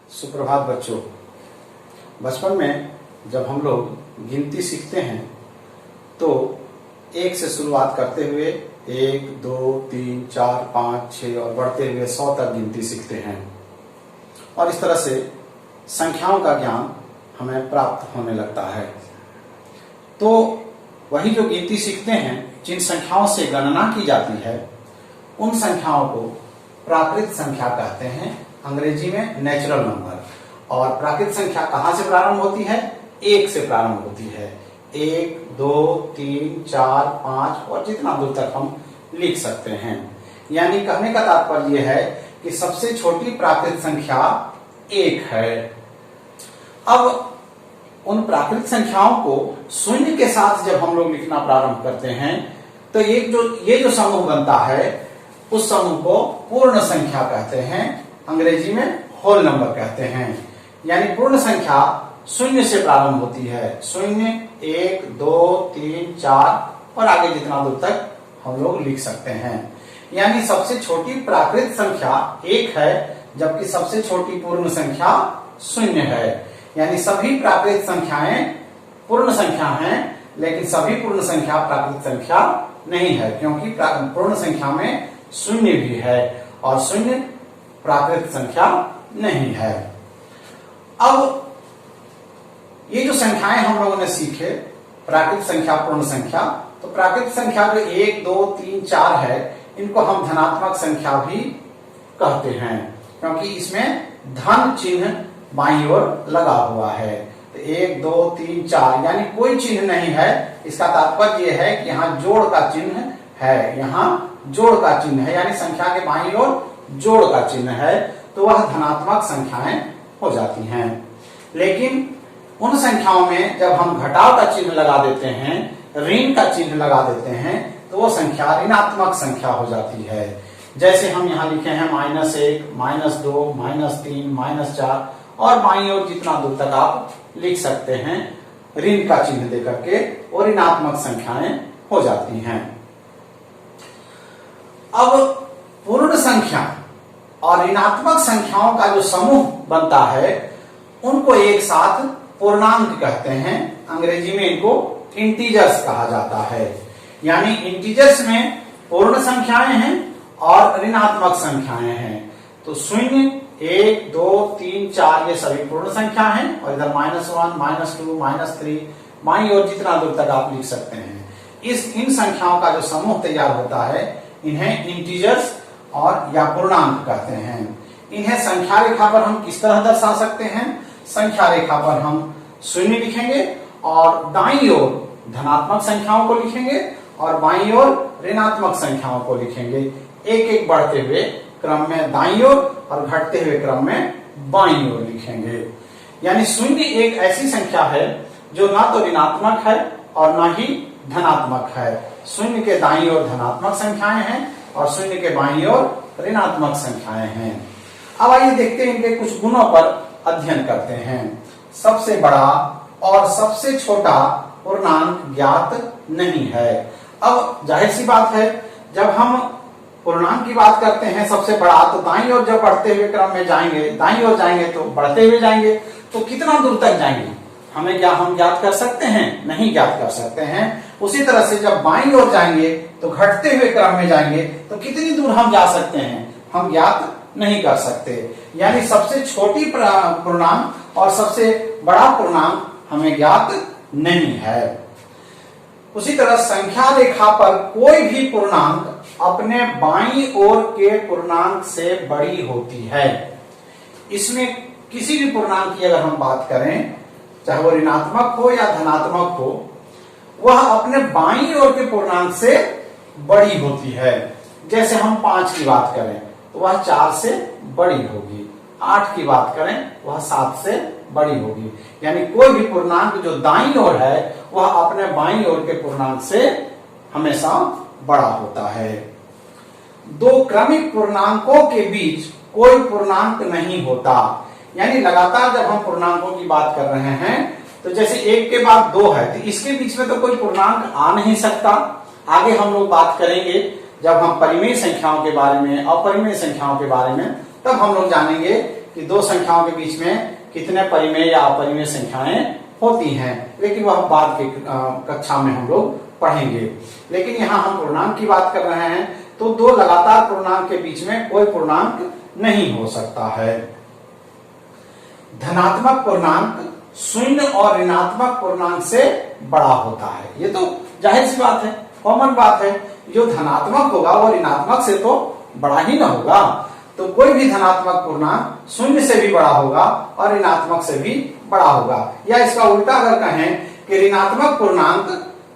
सुप्रभात बच्चों। बचपन में जब हम लोग गिनती सीखते हैं तो एक से शुरुआत करते हुए 1, 2, 3, 4, 5, 6 और बढ़ते हुए 100 तक गिनती सीखते हैं और इस तरह से संख्याओं का ज्ञान हमें प्राप्त होने लगता है। तो वही जो गिनती सीखते हैं, जिन संख्याओं से गणना की जाती है, उन संख्याओं को प्राकृत संख्या कहते हैं, अंग्रेजी में नेचुरल नंबर। और प्राकृत संख्या कहाँ से प्रारंभ होती है? 1 से प्रारंभ होती है। 1, 2, 3, 4, 5 और जितना दूर तक हम लिख सकते हैं। यानी कहने का तात्पर्य यह है कि सबसे छोटी प्राकृत संख्या 1 है। अब उन प्राकृत संख्याओं को शून्य के साथ जब हम लोग लिखना प्रारंभ करते हैं तो ये जो समूह बनता है, उस समूह को पूर्ण संख्या कहते हैं, अंग्रेजी में होल नंबर कहते हैं। यानी पूर्ण संख्या शून्य से प्रारंभ होती है। 0, 1, 2, 3, 4 और आगे जितना दूर तक हम लोग लिख सकते हैं। यानी सबसे छोटी प्राकृत संख्या 1 है, जबकि सबसे छोटी पूर्ण संख्या 0 है। यानी सभी प्राकृत संख्याएं पूर्ण संख्या हैं, लेकिन सभी पूर्ण संख्या प्राकृत संख्या नहीं है, क्योंकि पूर्ण संख्या में 0 भी है और 0 प्राकृत संख्या नहीं है। अब ये जो संख्याएं हम लोगों ने सीखे, प्राकृत संख्या, पूर्ण संख्या, तो प्राकृत संख्या जो 1, 2, 3, 4 है, इनको हम धनात्मक संख्या भी कहते हैं, क्योंकि इसमें धन चिन्ह बाईं ओर लगा हुआ है। तो 1, 2, 3, 4 यानी कोई चिन्ह नहीं है। इसका तात्पर्य यह है कि यहाँ जोड़ का चिन्ह है, यहाँ जोड़ का चिन्ह है, यानी संख्या के बाईं ओर जोड़ का चिन्ह है, तो वह धनात्मक संख्याएं हो जाती हैं। लेकिन उन संख्याओं में जब हम घटाव का चिन्ह लगा देते हैं, ऋण का चिन्ह लगा देते हैं, तो वो संख्या ऋणात्मक संख्या हो जाती है। जैसे हम यहाँ लिखे हैं -1, -2, -3, -4 और बाईं ओर जितना दूर तक आप लिख सकते हैं, ऋण का चिन्ह देकर के वो ऋणात्मक संख्याएं हो जाती हैं। अब पूर्ण संख्या और ऋणात्मक संख्याओं का जो समूह बनता है, उनको एक साथ पूर्णांक कहते हैं, अंग्रेजी में इनको इंटीजर्स कहा जाता है। यानी इंटीजर्स में पूर्ण संख्याएं हैं और ऋणात्मक संख्याएं हैं। तो 0, 1, 2, 3, 4 ये सभी पूर्ण संख्या हैं और इधर -1, -2, -3 बाईं ओर जितना दूर तक आप लिख सकते हैं। इन संख्याओं का जो समूह तैयार होता है, इन्हें इंटीजर्स और या पूर्णांक कहते हैं। इन्हें संख्या रेखा पर हम किस तरह दर्शा सकते हैं? संख्या रेखा पर हम 0 लिखेंगे और दाईं ओर धनात्मक संख्याओं को लिखेंगे और बाईं ओर ऋणात्मक संख्याओं को लिखेंगे, एक एक बढ़ते हुए क्रम में दाईं ओर और घटते हुए क्रम में बाईं ओर लिखेंगे। यानी 0 एक ऐसी संख्या है जो ना तो ऋणात्मक है और ना ही धनात्मक है। 0 के दाईं ओर धनात्मक संख्याएं हैं और 0 के बाईं ओर ऋणात्मक संख्याएं हैं। अब आइए देखते हैं इनके कुछ गुणों पर अध्ययन करते हैं। सबसे बड़ा और सबसे छोटा पूर्णांक ज्ञात नहीं है। अब जाहिर सी बात है, जब हम पूर्णांक की बात करते हैं सबसे बड़ा, तो दाईं ओर जब बढ़ते हुए क्रम में जाएंगे, दाईं ओर जाएंगे तो बढ़ते हुए जाएंगे, तो कितना दूर तक जाएंगे हम ज्ञात कर सकते हैं? नहीं ज्ञात कर सकते हैं। उसी तरह से जब बाईं ओर जाएंगे तो घटते हुए क्रम में जाएंगे, तो कितनी दूर हम जा सकते हैं? हम ज्ञात नहीं कर सकते। यानी सबसे छोटी पूर्णांक और सबसे बड़ा पूर्णांक हमें ज्ञात नहीं है। उसी तरह संख्या रेखा पर कोई भी पूर्णांक अपने बाईं ओर के पूर्णांक से बड़ी होती है। इसमें किसी भी पूर्णांक की अगर हम बात करें, चाहे वो ऋणात्मक हो या धनात्मक हो, वह अपने बाईं ओर के पूर्णांक से बड़ी होती है। जैसे हम 5 की बात करें तो वह 4 से बड़ी होगी, 8 की बात करें वह 7 से बड़ी होगी। यानी कोई भी पूर्णांक जो दाईं ओर है, वह अपने बाईं ओर के पूर्णांक से हमेशा बड़ा होता है। दो क्रमिक पूर्णांकों के बीच कोई पूर्णांक नहीं होता। यानी लगातार जब हम पूर्णांकों की बात कर रहे हैं, तो जैसे 1 के बाद 2 है, तो इसके बीच में तो कोई पूर्णांक आ नहीं सकता। आगे हम लोग बात करेंगे जब हम परिमेय संख्याओं के बारे में, अपरिमेय संख्याओं के बारे में, तब हम लोग जानेंगे कि दो संख्याओं के बीच में कितने परिमेय या अपरिमेय संख्याएं होती हैं, लेकिन वह बाद की कक्षा में हम लोग पढ़ेंगे। लेकिन यहाँ हम पूर्णांक की बात कर रहे हैं, तो दो लगातार पूर्णांक के बीच में कोई पूर्णांक नहीं हो सकता है। धनात्मक पूर्णांक शून्य और ऋणात्मक पूर्णांक से बड़ा होता है। ये तो जाहिर सी बात है, कॉमन बात है। जो धनात्मक होगा वो ऋणात्मक से तो बड़ा ही ना होगा। तो कोई भी धनात्मक पूर्णांक शून्य से भी बड़ा होगा और ऋणात्मक से भी बड़ा होगा। या इसका उल्टा अगर कहें कि ऋणात्मक पूर्णांक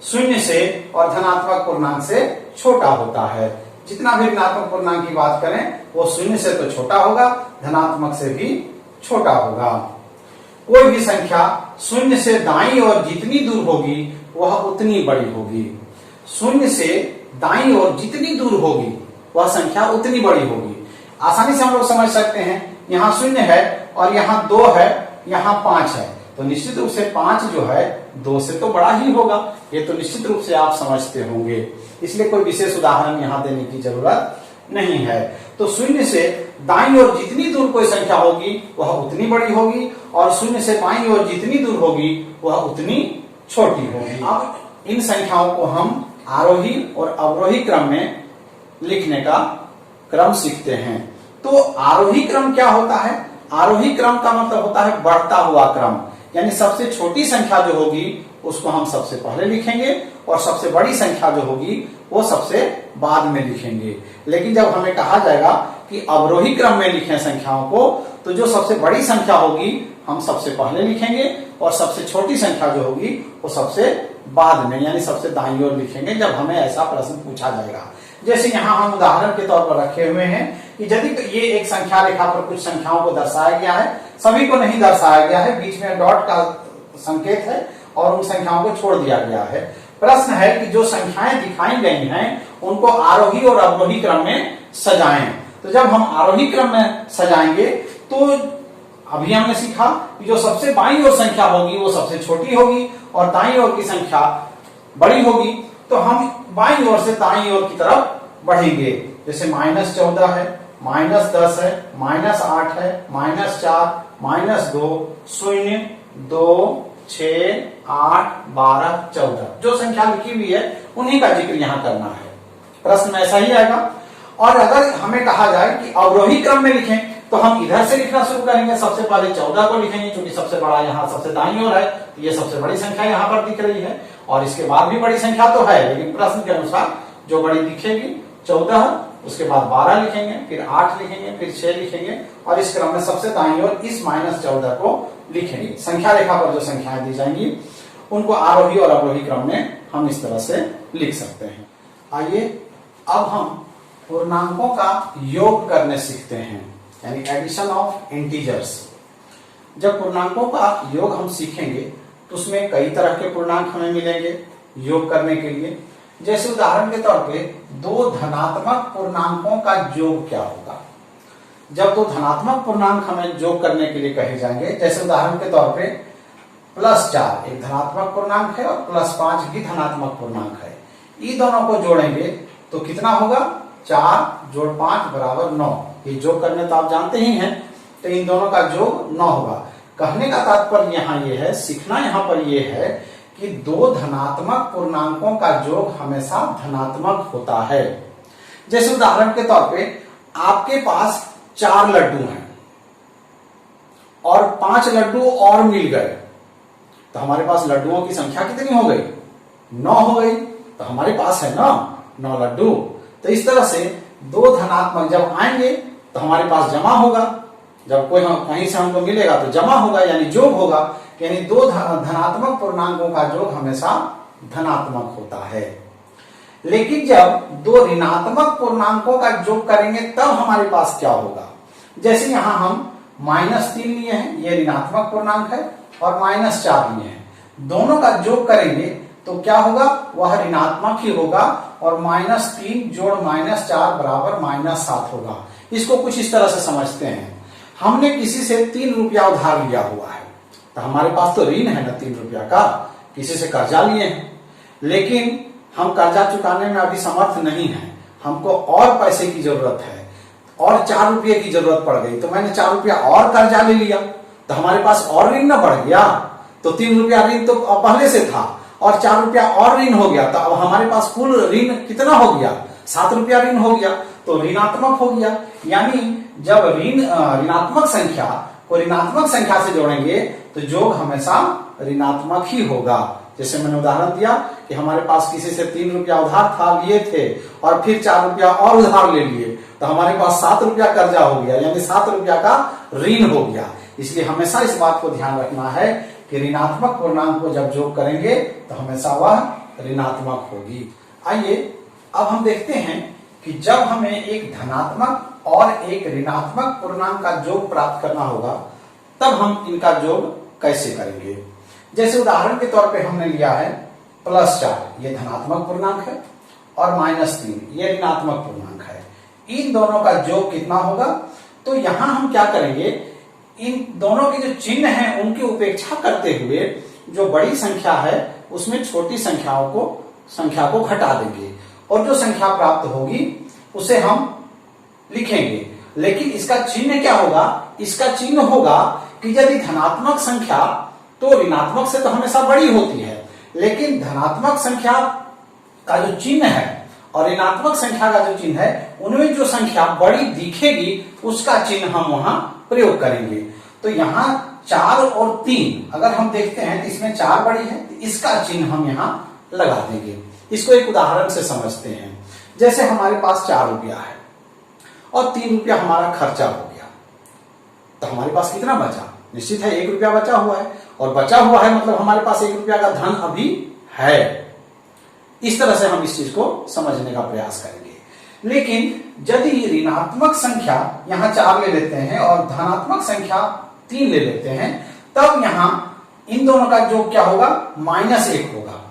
शून्य से और धनात्मक पूर्णांक से छोटा होता है। जितना भी ऋणात्मक पूर्णांक की बात करें वो शून्य से तो छोटा होगा, धनात्मक से भी छोटा होगा। कोई भी संख्या शून्य से दाईं ओर जितनी दूर होगी वह उतनी बड़ी होगी। शून्य से दाईं ओर जितनी दूर होगी वह संख्या उतनी बड़ी होगी। आसानी से हम लोग समझ सकते हैं, यहाँ शून्य है और यहाँ 2 है, यहाँ 5 है, तो निश्चित रूप से 5 जो है 2 से तो बड़ा ही होगा। ये तो निश्चित रूप से आप समझते होंगे, इसलिए कोई विशेष उदाहरण यहाँ देने की जरूरत नहीं है। तो शून्य से दाईं ओर जितनी दूर कोई संख्या होगी वह उतनी बड़ी होगी और शून्य से बाईं ओर जितनी दूर होगी वह उतनी छोटी होगी। अब इन संख्याओं को हम आरोही और अवरोही क्रम में लिखने का क्रम सीखते हैं। तो आरोही क्रम क्या होता है? आरोही क्रम का मतलब होता है बढ़ता हुआ क्रम, यानी सबसे छोटी संख्या जो होगी उसको हम सबसे पहले लिखेंगे और सबसे बड़ी संख्या जो होगी वो सबसे बाद में लिखेंगे। लेकिन जब हमें कहा जाएगा कि अवरोही क्रम में लिखें संख्याओं को, तो जो सबसे बड़ी संख्या होगी हम सबसे पहले लिखेंगे और सबसे छोटी संख्या जो होगी वो सबसे बाद में, यानी सबसे दाईं ओर लिखेंगे जब हमें ऐसा प्रश्न पूछा जाएगा। जैसे यहाँ हम उदाहरण के तौर पर रखे हुए हैं कि यदि ये एक संख्या रेखा पर कुछ संख्याओं को दर्शाया गया है, सभी को नहीं दर्शाया गया है, बीच में डॉट का संकेत है और उन संख्याओं को छोड़ दिया गया है। प्रश्न है कि जो संख्याएं दिखाई गई हैं उनको आरोही और अवरोही क्रम में सजाएं। तो जब हम आरोही क्रम में सजाएंगे तो अभी हमने सीखा कि जो सबसे बाईं ओर संख्या होगी वो सबसे छोटी होगी और दाईं ओर की संख्या बड़ी होगी। तो हम बाईं ओर से दाईं ओर की तरफ बढ़ेंगे। जैसे -14 है, -10 है, -8 है, -4, -2, 0, 2, 6, 8, 12, 14 जो संख्या लिखी हुई है उन्हीं का जिक्र यहाँ करना है। प्रश्न में ऐसा ही आएगा। और अगर हमें कहा जाए कि अवरोही क्रम में लिखें तो हम इधर से लिखना शुरू करेंगे। सबसे पहले 14 को लिखेंगे क्योंकि सबसे बड़ा यहाँ सबसे दाईं ओर है, तो ये सबसे बड़ी संख्या यहाँ पर दिख रही है और इसके बाद भी बड़ी संख्या तो है, लेकिन प्रश्न के अनुसार जो बड़ी दिखेगी 14, उसके बाद 12 लिखेंगे, फिर 8 लिखेंगे, फिर 6 लिखेंगे और इस क्रम में सबसे दाईं ओर इस -14 को लिखेंगे। संख्या रेखा पर जो संख्याएं दी जाएंगी उनको आरोही और अवरोही क्रम में हम इस तरह से लिख सकते हैं। आइए अब हम पूर्णांकों का योग करने सीखते हैं, यानी एडिशन ऑफ इंटीजर्स। जब पूर्णांकों का योग हम सीखेंगे तो उसमें कई तरह के पूर्णांक हमें मिलेंगे योग करने के लिए। जैसे उदाहरण के तौर पे दो धनात्मक पूर्णांकों का योग क्या होगा। जब दो धनात्मक पूर्णांक हमें योग करने के लिए कहे जाएंगे, जैसे उदाहरण के तौर पे +4 एक धनात्मक पूर्णांक है और +5 भी धनात्मक पूर्णांक है। इन दोनों को जोड़ेंगे तो कितना होगा? 4 + 5 = 9। ये योग करने तो आप जानते ही हैं, तो इन दोनों का योग 9 होगा। कहने का तात्पर्य यहाँ ये है, सीखना यहाँ पर ये है कि दो धनात्मक पूर्णांकों का योग हमेशा धनात्मक होता है। जैसे उदाहरण के तौर पे आपके पास 4 लड्डू हैं और 5 लड्डू और मिल गए, तो हमारे पास लड्डुओं की संख्या कितनी हो गई? 9 हो गई। तो हमारे पास है ना 9 लड्डू। तो इस तरह से दो धनात्मक जब आएंगे तो हमारे पास जमा होगा, जब कोई कहीं से हमको मिलेगा तो जमा होगा यानी जोग होगा, यानी दो धनात्मक पूर्णांकों का योग हमेशा धनात्मक होता है। लेकिन जब दो ऋणात्मक पूर्णांकों का योग करेंगे तब हमारे पास क्या होगा? जैसे यहां हम -3 लिए हैं, ये ऋणात्मक पूर्णांक है, और -4 लिए हैं, दोनों का योग करेंगे तो क्या होगा? वह ऋणात्मक ही होगा और -3 + -4 = -7 होगा। इसको कुछ इस तरह से समझते हैं, हमने किसी से 3 रुपया उधार लिया हुआ है, तो हमारे पास तो ऋण है ना 3 रुपया का, किसी से कर्जा लिए हैं, लेकिन हम कर्जा चुकाने में अभी समर्थ नहीं है, हमको और पैसे की जरूरत है। और 4 रुपये की जरूरत पड़ गई तो मैंने 4 रुपया और कर्जा ले लिया, तो हमारे पास और ऋण ना बढ़ गया। तो 3 रुपया ऋण तो पहले से था और 4 रुपया और ऋण हो गया, तो अब हमारे पास कुल ऋण कितना हो गया, 7 रुपया ऋण हो गया, तो ऋणात्मक हो गया। यानी जब ऋणात्मक संख्या को ऋणात्मक संख्या से जोड़ेंगे तो योग हमेशा ऋणात्मक ही होगा। जैसे मैंने उदाहरण दिया कि हमारे पास किसी से 3 रुपया उधार था, लिए थे और फिर 4 रुपया और उधार ले लिए, तो हमारे पास 7 रुपया कर्जा हो गया, यानी 7 रुपया का ऋण हो गया। इसलिए हमेशा इस बात को ध्यान रखना है कि ऋणात्मक पूर्णांक को जब योग करेंगे तो हमेशा वह ऋणात्मक होगी। आइए अब हम देखते हैं कि जब हमें एक धनात्मक और एक ऋणात्मक पूर्णांक का योग प्राप्त करना होगा तब हम इनका योग कैसे करेंगे। जैसे उदाहरण के तौर पे हमने लिया है +4, ये धनात्मक पूर्णांक है, और -3 ये ऋणात्मक पूर्णांक है। इन दोनों का योग कितना होगा, तो यहां हम क्या करेंगे, इन दोनों के जो चिन्ह हैं उनकी उपेक्षा करते हुए जो बड़ी संख्या है उसमें छोटी संख्या को घटा देंगे और जो संख्या प्राप्त होगी उसे हम लिखेंगे। लेकिन इसका चिन्ह क्या होगा, इसका चिन्ह होगा कि यदि धनात्मक संख्या तो ऋणात्मक से तो हमेशा बड़ी होती है, लेकिन धनात्मक संख्या का जो चिन्ह है और ऋणात्मक संख्या का जो चिन्ह है उनमें जो संख्या बड़ी दिखेगी उसका चिन्ह हम वहां प्रयोग करेंगे। तो यहाँ 4 और 3 अगर हम देखते हैं तो इसमें 4 बड़ी है, तो इसका चिन्ह हम यहाँ लगा देंगे। इसको एक उदाहरण से समझते हैं। जैसे हमारे पास 4 रुपया है और 3 रुपया हमारा खर्चा हो गया, तो हमारे पास कितना बचा, निश्चित है 1 रुपया बचा हुआ है, और बचा हुआ है मतलब हमारे पास 1 रुपया का धन अभी है। इस तरह से हम इस चीज को समझने का प्रयास करेंगे। लेकिन यदि ऋणात्मक संख्या यहाँ 4 ले लेते हैं और धनात्मक संख्या 3 ले लेते हैं, तब यहाँ इन दोनों का योग क्या होगा, -1 होगा।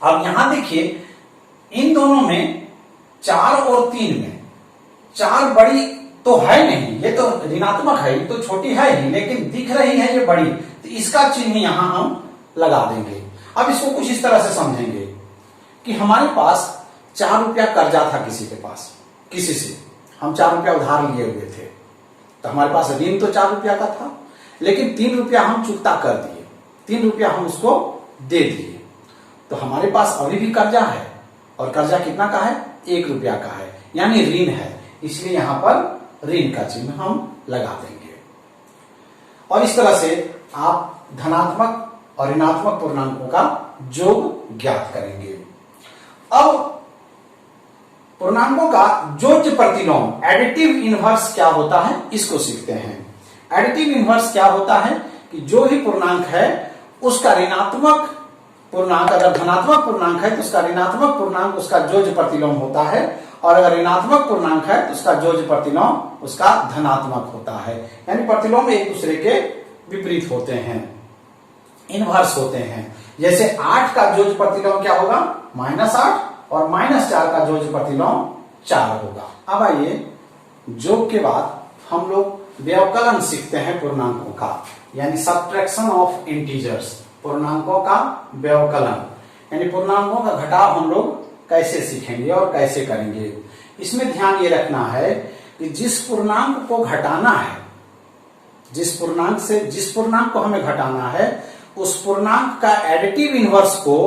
अब यहां देखिए इन दोनों में 4 और 3 में 4 बड़ी तो है नहीं, ये तो ऋणात्मक है, ये तो छोटी है ही, लेकिन दिख रही है ये बड़ी, तो इसका चिन्ह यहां हम लगा देंगे। अब इसको कुछ इस तरह से समझेंगे कि हमारे पास 4 रुपया कर्जा था किसी के पास, किसी से हम 4 रुपया उधार लिए हुए थे, तो हमारे पास ऋण तो 4 रुपया का था, लेकिन 3 रुपया हम चुकता कर दिए, 3 रुपया हम उसको दे दिए, तो हमारे पास अभी भी कर्जा है, और कर्जा कितना का है, 1 रुपया का है, यानी ऋण है, इसलिए यहां पर ऋण का चिन्ह हम लगा देंगे। और इस तरह से आप धनात्मक और ऋणात्मक पूर्णांकों का योग ज्ञात करेंगे। अब पूर्णांकों का जोड़ प्रतिलोम एडिटिव इनवर्स क्या होता है, इसको सीखते हैं। एडिटिव इनवर्स क्या होता है कि जो भी पूर्णांक है उसका ऋणात्मक पूर्णांक अगर धनात्मक पूर्णांक है तो उसका ऋणात्मक पूर्णांक उसका जोड़ प्रतिलोम होता है, और अगर ऋणात्मक पूर्णांक है तो उसका जोड़ प्रतिलोम उसका धनात्मक होता है। यानी प्रतिलोम एक दूसरे के विपरीत होते हैं, इनवर्स होते हैं। जैसे 8 का जोड़ प्रतिलोम क्या होगा, -8, और -4 का जोड़ प्रतिलोम 4 होगा। अब आइए योग के बाद हम लोग व्यवकलन सीखते हैं पूर्णांकों का, यानी सब्ट्रैक्शन ऑफ इंटीजर्स, पूर्णांकों का व्यवकलन, यानी पूर्णांकों का घटाव हम लोग कैसे सीखेंगे और कैसे करेंगे। इसमें ध्यान ये रखना है कि जिस पूर्णांक को घटाना है, जिस पूर्णांक को हमें घटाना है उस पूर्णांक का एडिटिव इनवर्स को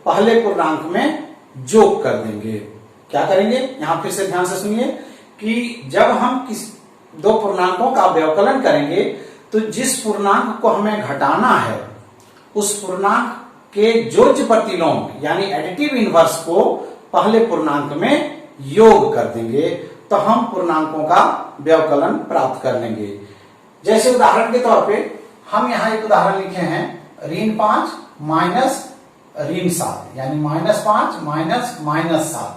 पहले पूर्णांक में योग कर देंगे। क्या करेंगे, यहां फिर से ध्यान से सुनिए कि जब हम दो पूर्णांकों का व्यवकलन करेंगे तो जिस पूर्णांक को हमें घटाना है उस पूर्णांक के जोड़ प्रतिलोम यानी एडिटिव इनवर्स को पहले पूर्णांक में योग कर देंगे, तो हम पूर्णांकों का व्यवकलन प्राप्त कर लेंगे। जैसे उदाहरण के तौर पे हम यहाँ एक उदाहरण लिखे हैं, ऋण 5 - ऋण 7, यानी -5 - -7।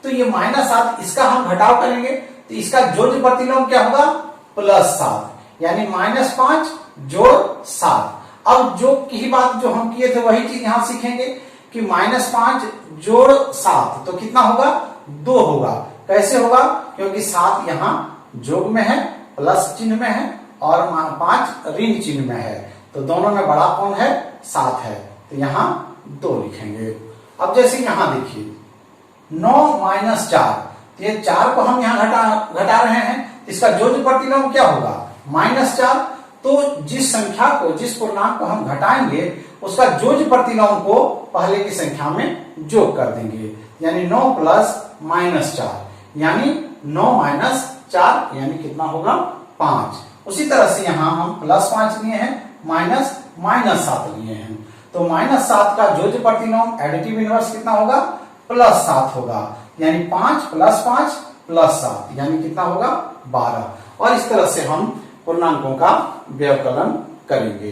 तो ये -7 इसका हम घटाव करेंगे तो इसका जोड़ प्रतिलोम क्या होगा, +7, यानी -5 + 7। अब जो की बात जो हम किए थे वही चीज यहां सीखेंगे कि -5 + 7 तो कितना होगा, 2 होगा। कैसे होगा, क्योंकि 7 यहाँ जोग में है, प्लस चिन्ह में है, और 5 ऋण चिन्ह में है, तो दोनों में बड़ा कौन है, 7 है, तो यहाँ 2 लिखेंगे। अब जैसे यहां देखिए 9 - 4, तो ये 4 को हम यहाँ घटा रहे हैं, इसका जोड़ प्रतिलोम क्या होगा? -4। तो जिस संख्या को, जिस पूर्णांक को हम घटाएंगे उसका जोड़ प्रतिलोम को पहले की संख्या में जोड़ कर देंगे, यानी 9 प्लस -4 यानी 9 माइनस 4 यानी कितना होगा? 5। उसी तरह से यहाँ हम +5 लिए हैं, -7 लिए हैं, तो -7 का जोड़ प्रतिलोम एडिटिव इनवर्स कितना होगा? +7 होगा, यानी 5 + 5 + 7 यानी कितना होगा? 12। और इस तरह से हम पूर्णांकों का व्यवकलन करेंगे।